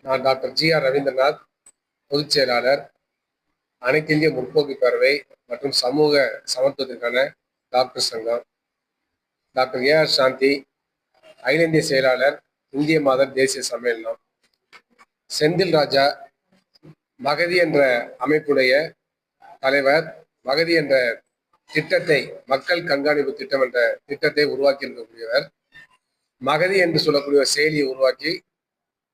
நான் doctor GR. Rabindranath, பொதுச் செயலாளர், அனைத்து இந்திய முற்போக்கு பேரவை மற்றும் சமூக சமத்துவத்திற்கான டாக்டர் சங்கம். Doctor A R. சாந்தி, அகில இந்திய செயலாளர், இந்திய மாதர் தேசிய சம்மேளனம். செந்தில் ராஜா, மகதி என்ற அமைப்புடைய தலைவர். மகதி என்ற திட்டத்தை, மக்கள் கண்காணிப்பு திட்டம் என்ற திட்டத்தை உருவாக்கி இருக்கக்கூடியவர். மகதி என்று சொல்லக்கூடிய செயலியை உருவாக்கி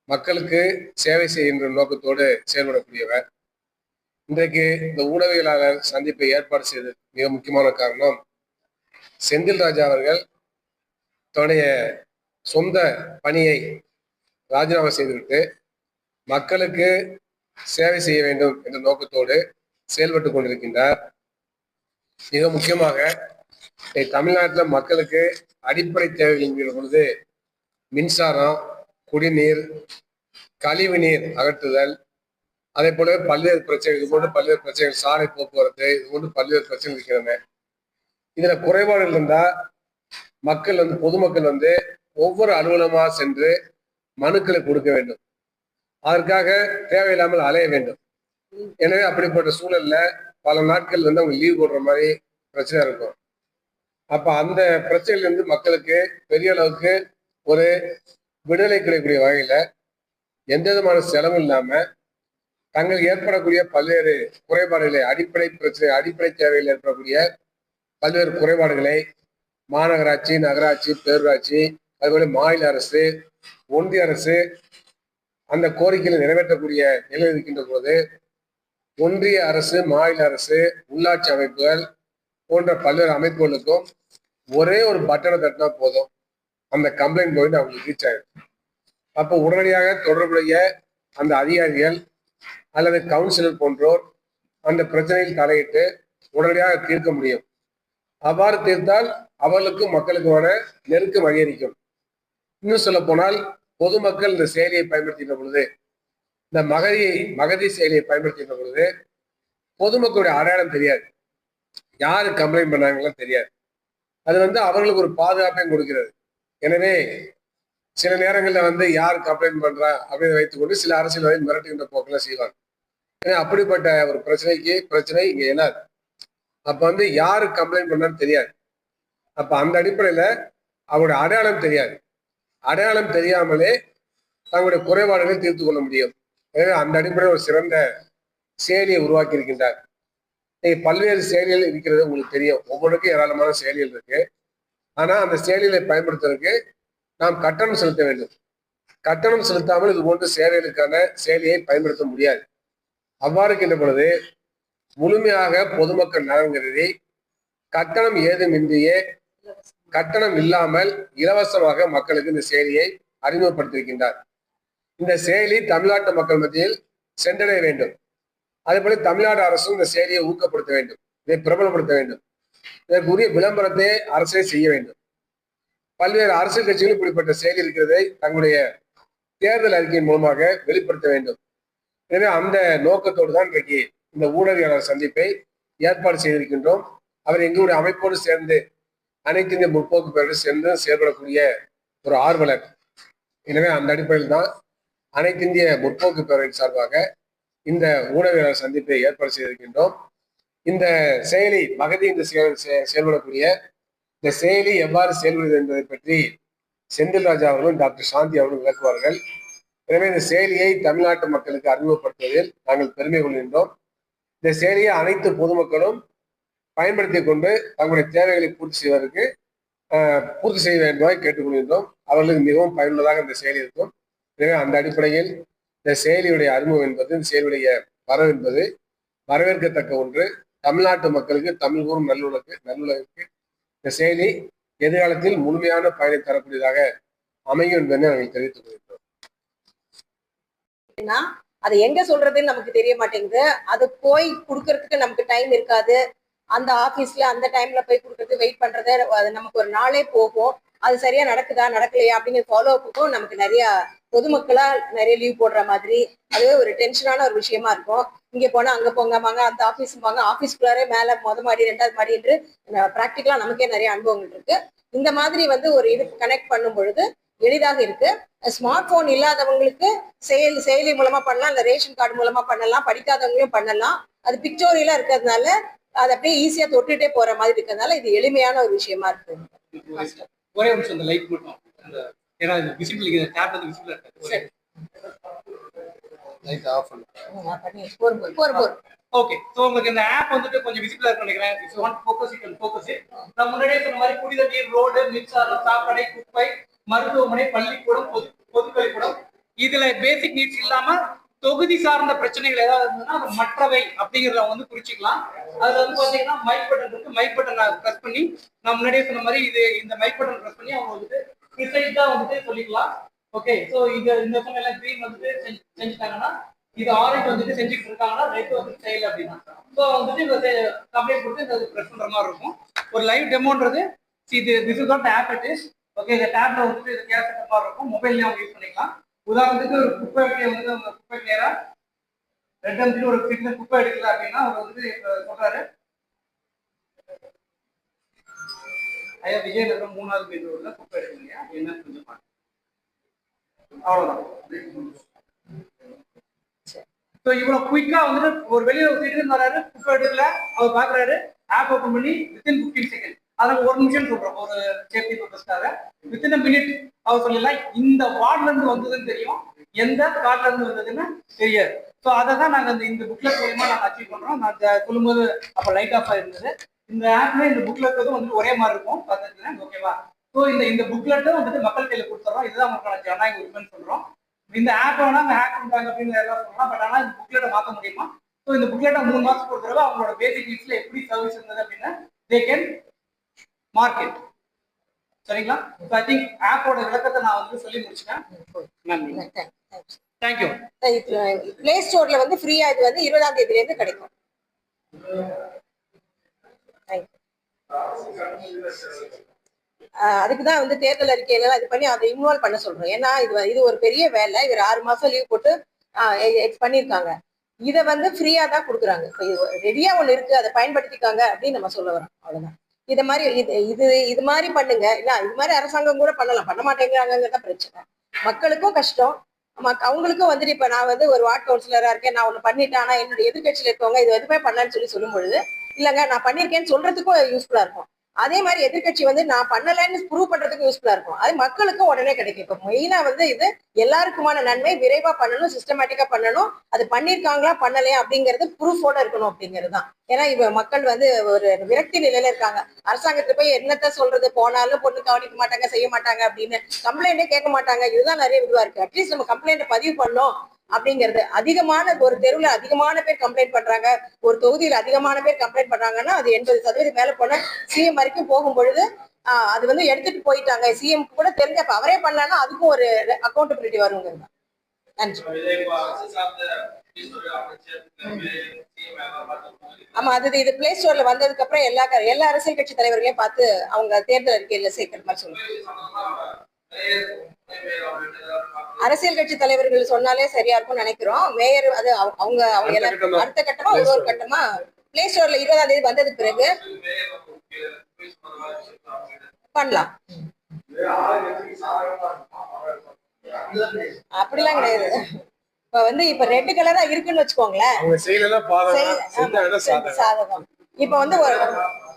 மக்களுக்கு சேவை செய்கின்ற நோக்கத்தோடு செயல்படக்கூடியவர். இன்றைக்கு இந்த ஊடகவியலாளர் சந்திப்பை ஏற்பாடு செய்த மிக முக்கியமான காரணம், செந்தில் ராஜா அவர்கள் தன்னுடைய சொந்த பணியை ராஜினாமா செய்துவிட்டு மக்களுக்கு சேவை செய்ய வேண்டும் என்ற நோக்கத்தோடு செயல்பட்டு கொண்டிருக்கின்றார். மிக முக்கியமாக தமிழ்நாட்டில் மக்களுக்கு அடிப்படை தேவைகள் என்கிற பொழுது மின்சாரம், குடிநீர், கழிவு நீர் அகற்றுதல், அதே போல பல்வேறு பிரச்சனைகள், இது போன்று பல்வேறு பிரச்சனைகள், சாலை போக்குவரத்து, இது போன்று பல்வேறு பிரச்சனைகள் இருக்கிறது. இதுல குறைபாடுகள் இருந்தா மக்கள் பொதுமக்கள் ஒவ்வொரு அலுவலகமாக சென்று மனுக்களை கொடுக்க வேண்டும். அதற்காக தேவையில்லாமல் அலைய வேண்டும். எனவே அப்படிப்பட்ட சூழல்ல பல நாட்கள் அவங்க லீவ் போடுற மாதிரி பிரச்சனை இருக்கும். அப்ப அந்த பிரச்சனையிலிருந்து மக்களுக்கு பெரிய அளவுக்கு ஒரு விடுதலை கிடைக்கக்கூடிய வகையில எந்த விதமான செலவும் இல்லாம தங்களுக்கு ஏற்படக்கூடிய பல்வேறு குறைபாடுகளை, அடிப்படை பிரச்சனை, அடிப்படை தேவையில் ஏற்படக்கூடிய பல்வேறு குறைபாடுகளை மாநகராட்சி, நகராட்சி, பேரூராட்சி, அதுபோல மாநில அரசு, ஒன்றிய அரசு அந்த கோரிக்கைகளை நிறைவேற்றக்கூடிய நிலை இருக்கின்ற போது ஒன்றிய அரசு, மாநில அரசு, உள்ளாட்சி அமைப்புகள் போன்ற பல்வேறு அமைப்புகளுக்கும் ஒரே ஒரு பட்டனை தட்டினா போதும், அந்த கம்ப்ளைண்ட் போயிட்டு அவங்களுக்கு ரீச் ஆயிடும். அப்போ உடனடியாக தொடர்புடைய அந்த அதிகாரிகள் அல்லது கவுன்சிலர் போன்றோர் அந்த பிரச்சனையில் தலையிட்டு உடனடியாக தீர்க்க முடியும். அவ்வாறு தீர்த்தால் அவர்களுக்கும் மக்களுக்குமான நெருக்கம் அதிகரிக்கும். இன்னும் சொல்ல போனால் பொதுமக்கள் இந்த செயலியை பயன்படுத்தின பொழுது, இந்த மகதி செயலியை பயன்படுத்தின பொழுது பொதுமக்களுடைய அடையாளம் தெரியாது, யாரு கம்ப்ளைண்ட் பண்ணாங்கலாம் தெரியாது. அது அவர்களுக்கு ஒரு பாதுகாப்பையும் கொடுக்கிறது. எனவே சில நேரங்களில் யார் கம்ப்ளைண்ட் பண்றா அப்படின்னு வைத்துக்கொண்டு சில அரசியல்வாதி மிரட்டுகின்ற போக்கெல்லாம் செய்வாங்க. ஏன்னா அப்படிப்பட்ட ஒரு பிரச்சனை இங்க என்னாது. அப்ப யாரு கம்ப்ளைண்ட் பண்ணான்னு தெரியாது. அப்ப அந்த அடிப்படையில அவருடைய அடையாளம் தெரியாது. அடையாளம் தெரியாமலே தங்களுடைய குறைபாடுகளை தீர்த்து கொள்ள முடியும். எனவே அந்த அடிப்படையில் ஒரு சிறந்த செயலியை உருவாக்கி இருக்கின்றார். பல்வேறு செயலிகள் இருக்கிறது உங்களுக்கு தெரியும். ஒவ்வொருக்கும் ஏராளமான செயலிகள் இருக்கு. ஆனா அந்த செயலிகளை பயன்படுத்துறதுக்கு நாம் கட்டணம் செலுத்த வேண்டும். கட்டணம் செலுத்தாமல் இது போன்ற சேவைகளுக்கான செயலியை பயன்படுத்த முடியாது. அவ்வாறு இருக்கின்ற பொழுது முழுமையாக பொதுமக்கள் நலன் கருதி கட்டணம் ஏதுமின்றியே, கட்டணம் இல்லாமல் இலவசமாக மக்களுக்கு இந்த செயலியை அறிமுகப்படுத்தியிருக்கின்றார். இந்த செயலி தமிழ்நாட்டு மக்கள் மத்தியில் சென்றடைய வேண்டும். அதே போல தமிழ்நாடு அரசும் இந்த செயலியை ஊக்கப்படுத்த வேண்டும், இதை பிரபலப்படுத்த வேண்டும். இதற்குரிய விளம்பரத்தை அரசே செய்ய வேண்டும். பல்வேறு அரசியல் கட்சிகள் இப்படிப்பட்ட செயலி இருக்கிறதை தங்களுடைய தேர்தல் அறிக்கையின் மூலமாக வெளிப்படுத்த வேண்டும். எனவே அந்த நோக்கத்தோடு தான் இன்றைக்கு இந்த ஊடகவியலாளர் சந்திப்பை ஏற்பாடு செய்திருக்கின்றோம். அவர் எங்களுடைய அமைப்போடு சேர்ந்து அனைத்து இந்திய முற்போக்கு பேரோடு சேர்ந்து செயல்படக்கூடிய ஒரு ஆர்வலர். எனவே அந்த அடிப்படையில் தான் அனைத்து இந்திய முற்போக்கு பேரவையின் சார்பாக இந்த ஊடகவியலாளர் சந்திப்பை ஏற்பாடு செய்திருக்கின்றோம். இந்த செயலி மகதி என்று செயல்படக்கூடிய இந்த செயலி எவ்வாறு செயல்படுகிறது என்பதை பற்றி செந்தில் ராஜா அவர்களும் டாக்டர் சாந்தி அவர்களும் விளக்குவார்கள். எனவே இந்த செயலியை தமிழ்நாட்டு மக்களுக்கு அறிமுகப்படுத்துவதில் நாங்கள் பெருமை கொள்கின்றோம். இந்த செயலியை அனைத்து பொதுமக்களும் பயன்படுத்தி கொண்டு தங்களுடைய தேவைகளை பூர்த்தி செய்ய வேண்டுமாய் கேட்டுக்கொள்கின்றோம். அவர்களுக்கு மிகவும் பயனுள்ளதாக இந்த செயலி இருக்கும். எனவே அந்த அடிப்படையில் இந்த செயலியுடைய அறிமுகம் என்பது, இந்த செயலியுடைய வரவு என்பது வரவேற்கத்தக்க ஒன்று. தமிழ்நாட்டு மக்களுக்கு, தமிழ் கூறும் நல்லுலகிற்கு இந்த செயலி எதிர்காலத்தில் முழுமையான பயனை தரக்கூடியதாக அமையும் என்பதை நாங்கள் தெரிவித்துக் கொள்கிறோம். அது எங்க சொல்றதுன்னு நமக்கு தெரிய மாட்டேங்குது. அது போய் கொடுக்கறதுக்கு நமக்கு டைம் இருக்காது. அந்த ஆபீஸ்ல அந்த டைம்ல போய் கொடுக்கறது, வெயிட் பண்றது, அது நமக்கு ஒரு நாளே போகும். அது சரியா நடக்குதா நடக்கலையா அப்படிங்கிற ஃபாலோ அப்புக்கும் நமக்கு நிறைய பொதுமக்களா நிறைய லீவ் போடுற மாதிரி அதுவே ஒரு டென்ஷனான ஒரு விஷயமா இருக்கும். இங்க போனா அங்க போங்க வாங்க, அந்த ஆபீஸ் போங்க, ஆபீஸ்குள்ளாரே மேல மாடி 2வது மாடி என்று பிராக்டிக்கலா நமக்கே நிறைய அனுபவங்கள் இருக்கு. இந்த மாதிரி ஒரு இது கனெக்ட் பண்ணும் பொழுது எளிதாக இருக்கு. ஸ்மார்ட் போன் இல்லாதவங்களுக்கு செயலி மூலமா பண்ணலாம், இல்ல ரேஷன் கார்டு மூலமா பண்ணலாம், படிக்காதவங்களையும் பண்ணலாம். அது பிக்டோரியலா இருக்கிறதுனால அது அப்படியே ஈஸியா தொட்டுட்டே போற மாதிரி இருக்கிறதுனால இது எளிமையான ஒரு விஷயமா இருக்கு. ஒரே நிமிஷம் அந்த லைட் மட்டும் ஏன்னா விசிபிள் டேப் வந்து விசிபிள் இருக்கு. லைட் ஆஃப் பண்ணி ஓகே. ஸோ உங்களுக்கு இந்த ஆப் வந்துட்டு கொஞ்சம் விசிபிளா இருக்கு நினைக்கிறேன். If you want focus you can focus it. நான் முன்னாடியே சொன்ன மாதிரி குடித நீர், ரோடு, மின்சாரம், சாக்கடை, குப்பை, மருத்துவமனை, பள்ளிக்கூடம், பொதுக்கல்விக்கூடம், இதுல பேசிக் நீட்ஸ் இல்லாம தொகுதி சார்ந்த பிரச்சனைகள் ஏதாவது இருந்ததுன்னா அது மற்றவை அப்படிங்கிறத வந்து குறிச்சிக்கலாம். அதுல வந்து பாத்தீங்கன்னா மைக் பட்டன் இருக்கு. மைக் பட்டன் பிரஸ் பண்ணி நான் முன்னாடியே சொன்ன மாதிரி இந்த மைக் பட்டன் பிரஸ் பண்ணி அவங்க வந்துட்டு ப்ரிசைஸா வந்துட்டு சொல்லிக்கலாம். ஓகே. ஸோ இந்த சொன்ன எல்லாம் கிரீன் வந்துட்டு செஞ்சுட்டாங்கன்னா, இது ஆரஞ்சு வந்துட்டு செஞ்சுட்டு இருக்காங்கன்னா ரெட் வந்து செய்யல அப்படின்னா, ஸோ வந்துட்டு இந்த கம்ப்ளைண்ட் கொடுத்து இந்த ப்ரெஸ் பண்ற மாதிரி இருக்கும். ஒரு லைவ் டெமோன்றது this is not app it is. Okay. இந்த டேப்ல வந்துட்டு இது கேஸ் செட்டப் மாதிரி இருக்கும். மொபைல்லையும் அவங்க யூஸ் பண்ணிக்கலாம். உதாரணத்துக்கு ஒரு குப்பை வந்து அவங்க குப்பை கிளியரா ரெட் அம்ஜி ஒரு சிக்னல் குப்பை எடுக்கல அப்படின்னா அவர் வந்துட்டு சொல்றாரு, ஐயா விஜயநகரம் 3வது மீட்டர் ரோட்ல குப்பை எடுக்கலையா என்னன்னு கொஞ்சம் பாருங்க. அவ்வளவுதான். ஸோ இவ்வளவு குயிக்கா வந்துட்டு ஒரு வெளியில சிட்டிசன் வராரு, குப்பை எடுக்கல, அவர் பாக்குறாரு, ஆப் ஓபன் பண்ணி வித்தின் 15 செகண்ட், அதனால ஒரு நிமிஷம் சொல்றோம் ஒரு சேஃப்டி பர்பஸ்க்காக, வித்தின் மினிட் அவர் சொல்லலாம் இந்த வார்ட்ல இருந்து வந்ததுன்னு தெரியும், எந்த கார்ட்ல இருந்து வந்ததுன்னு தெரியாது. ஸோ அதை தான் நாங்கள் இந்த புக்லெட் மூலமா நாங்கள் அச்சீவ் பண்றோம். நான் சொல்லும்போது அப்போ லைட் ஆஃப் ஆயிருந்தது. இந்த ஆப்ல இந்த புக்லெட் வந்துட்டு ஒரே மாதிரி இருக்கும் பார்த்துருக்கேன். ஓகேவா? ஸோ இந்த புக்லெட்டும் வந்துட்டு மக்கள் கையில கொடுத்துறோம். இதுதான் உங்களுக்கான ஜனநாயக உரிமைன்னு சொல்றோம். இந்த ஆப் வேணா ஹேக் பண்றாங்க அப்படின்னு எல்லாம் சொல்லலாம். பட் ஆனால் இந்த புக்லெட்டை மாற்ற முடியுமா? ஸோ இந்த புக்லெட்டை 3 மாசத்துக்கு ஒரு தடவை அவங்களோட பேசிக் நீட்ஸ்ல எப்படி சர்வீஸ் இருந்தது அப்படின்னா தே கேன் மார்க்கெட். சரிங்களா? ஐ திங்க் ஆப்போட விளக்கத்தை நான் வந்து சொல்லி முடிச்சிட்டேன். நன்றி. தேங்க்யூ. பிளே ஸ்டோர்ல வந்து ஃப்ரீயா இது வந்து 20ஆம் தேதியில இருந்து கிடைக்கும். அதுக்குதான் வந்து தேர்தல் அறிக்கையில இது பண்ணி அதை இன்வால்வ் பண்ண சொல்றோம். ஏன்னா இது ஒரு பெரிய வேலை. இவர் 6 மாசம் லீவ் போட்டு பண்ணிருக்காங்க. இதை வந்து ஃப்ரீயா தான் கொடுக்குறாங்க. ரெடியா ஒண்ணு இருக்கு, அதை பயன்படுத்திக்காங்க அப்படின்னு நம்ம சொல்ல வரோம். அவ்வளவுதான். இது மாதிரி இது மாதிரி பண்ணுங்க. இல்ல இது மாதிரி அரசாங்கம் கூட பண்ணலாம், பண்ண மாட்டேங்கிறாங்கதான் பிரச்சனை. மக்களுக்கும் கஷ்டம், அவங்களுக்கும் வந்துட்டு இப்ப நான் வந்து ஒரு வார்டு கவுன்சிலரா இருக்கேன், நான் ஒண்ணு பண்ணிட்டேன், ஆனா என்னுடைய எதிர்கட்சியில இருக்கவங்க இது எதுவுமே பண்ணலன்னு சொல்லும் பொழுது இல்லங்க நான் பண்ணிருக்கேன்னு சொல்றதுக்கும் யூஸ்ஃபுல்லா இருக்கும். அதே மாதிரி எதிர்கட்சி வந்து நான் பண்ணலன்னு ப்ரூவ் பண்றதுக்கு யூஸ்ஃபுல்லா இருக்கும். அது மக்களுக்கும் உடனே கிடைக்கும். இப்ப மெயினா வந்து இது எல்லாருக்குமான நன்மை, விரைவா பண்ணணும், சிஸ்டமேட்டிக்கா பண்ணணும். அது பண்ணிருக்காங்களா பண்ணலையா அப்படிங்கிறது ப்ரூஃபோட இருக்கணும் அப்படிங்கிறது தான். ஏன்னா இப்ப மக்கள் வந்து ஒரு விரக்தி நிலையில இருக்காங்க. அரசாங்கத்துல போய் என்னத்த சொல்றது, போனாலும் பொண்ணு கவனிக்க மாட்டாங்க, செய்ய மாட்டாங்க அப்படின்னு கம்ப்ளைண்டே கேட்க மாட்டாங்க. இதுதான் நிறைய இதுவா இருக்கு. அட்லீஸ்ட் நம்ம கம்ப்ளைண்ட் பதிவு பண்ணோம் அப்படிங்கிறது. அதிகமான ஒரு தெருவுல அதிகமான பேர் கம்ப்ளைண்ட் பண்றாங்க, ஒரு தொகுதியில அதிகமான பேர் கம்ப்ளைண்ட் பண்றாங்கன்னா அது 80% மேல போன சிஎம் வரைக்கும் போகும் பொழுது அது வந்து எடுத்துட்டு போயிட்டாங்க. சிஎம் கூட தெரிஞ்ச அப்ப அவரே பண்ணலன்னா அதுக்கும் ஒரு அக்கௌண்டபிலிட்டி வருங்கிறது. நன்றி. ஆமா, அது இது பிளே ஸ்டோர்ல வந்ததுக்கு அப்புறம் எல்லா அரசியல் கட்சி தலைவர்களையும் பார்த்து அவங்க தேர்தல் அறிக்கையில சேர்க்கிற மாதிரி சொல்லுவாங்க. அரசியல் கட்சி தலைவர்கள் சொன்னாலே சரியா இருக்கும்னு நினைக்கிறோம். மேயர் அது அவங்க எல்லாம் அடுத்த கட்டமா ஒரு கட்டமா பிளே ஸ்டோர்ல 20ஆம் தேதி வந்ததுக்கு பிறகு பண்ணலாம். அப்படிலாம் கிடையாது. இப்ப வந்து இப்ப ரெட் கலரா இருக்குன்னு வச்சுக்கோங்களேன், சாதகம். இப்ப வந்து ஒரு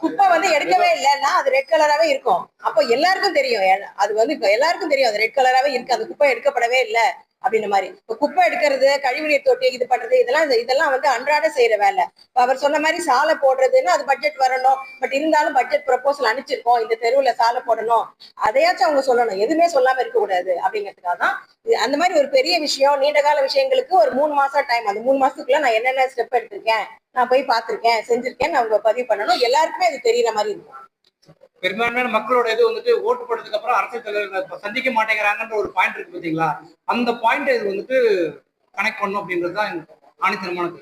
குப்பை வந்து எடுக்கவே இல்லைன்னா அது ரெட் கலராவே இருக்கும். அப்போ எல்லாருக்கும் தெரியும், அது வந்து இப்ப எல்லாருக்கும் தெரியும் அது ரெட் கலராவே இருக்கு, அந்த குப்பை எடுக்கப்படவே இல்லை அப்படின்ற மாதிரி. இப்ப குப்பை எடுக்கிறது, கழிவுநீர் தொட்டி இது பண்றது, இதெல்லாம் வந்து அன்றாட செய்யற வேலை. அவர் சொன்ன மாதிரி சாலை போடுறதுன்னு அது பட்ஜெட் வரணும். பட் இருந்தாலும் பட்ஜெட் ப்ரொபோசல் அனுப்பிச்சிருக்கோம், இந்த தெருவுல சாலை போடணும், அதையாச்சும் அவங்க சொல்லணும். எதுவுமே சொல்லாம இருக்க கூடாது அப்படிங்கிறதுக்காக தான் அந்த மாதிரி ஒரு பெரிய விஷயம். நீண்ட கால விஷயங்களுக்கு ஒரு 3 மாசம் டைம். அந்த 3 மாசத்துக்குள்ள நான் என்னென்ன ஸ்டெப் எடுத்திருக்கேன், நான் போய் பார்த்திருக்கேன், செஞ்சிருக்கேன், அவங்க பதிவு பண்ணணும். எல்லாருக்குமே அது தெரியற மாதிரி இருக்கும். பெரும்பான்மையான மக்களோட இது வந்துட்டு ஓட்டு போட்டதுக்கு அப்புறம் அரசியல் தலைவர்கள் சந்திக்க மாட்டேங்கிறாங்கன்ற ஒரு பாயிண்ட் இருக்கு பாத்தீங்களா? அந்த பாயிண்ட் இது வந்துட்டு கனெக்ட் பண்ணும் அப்படின்றதுதான் ஆணித்தனமானது.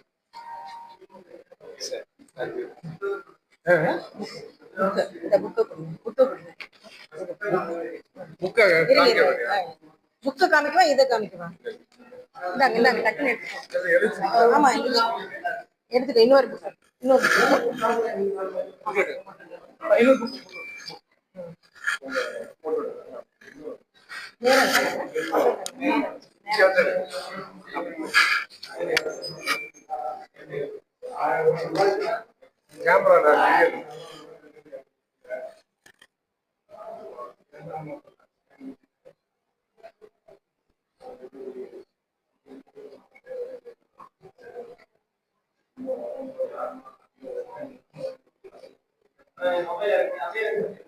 புக்கு காமிக்குவா, இதை காமிக்குவா? இந்தாங்க டக்குன்னு எடுத்துக்கோ. ஆமா, எடுத்துட்டு இன்னொரு புக் கேமரா மொபைல் இருக்கு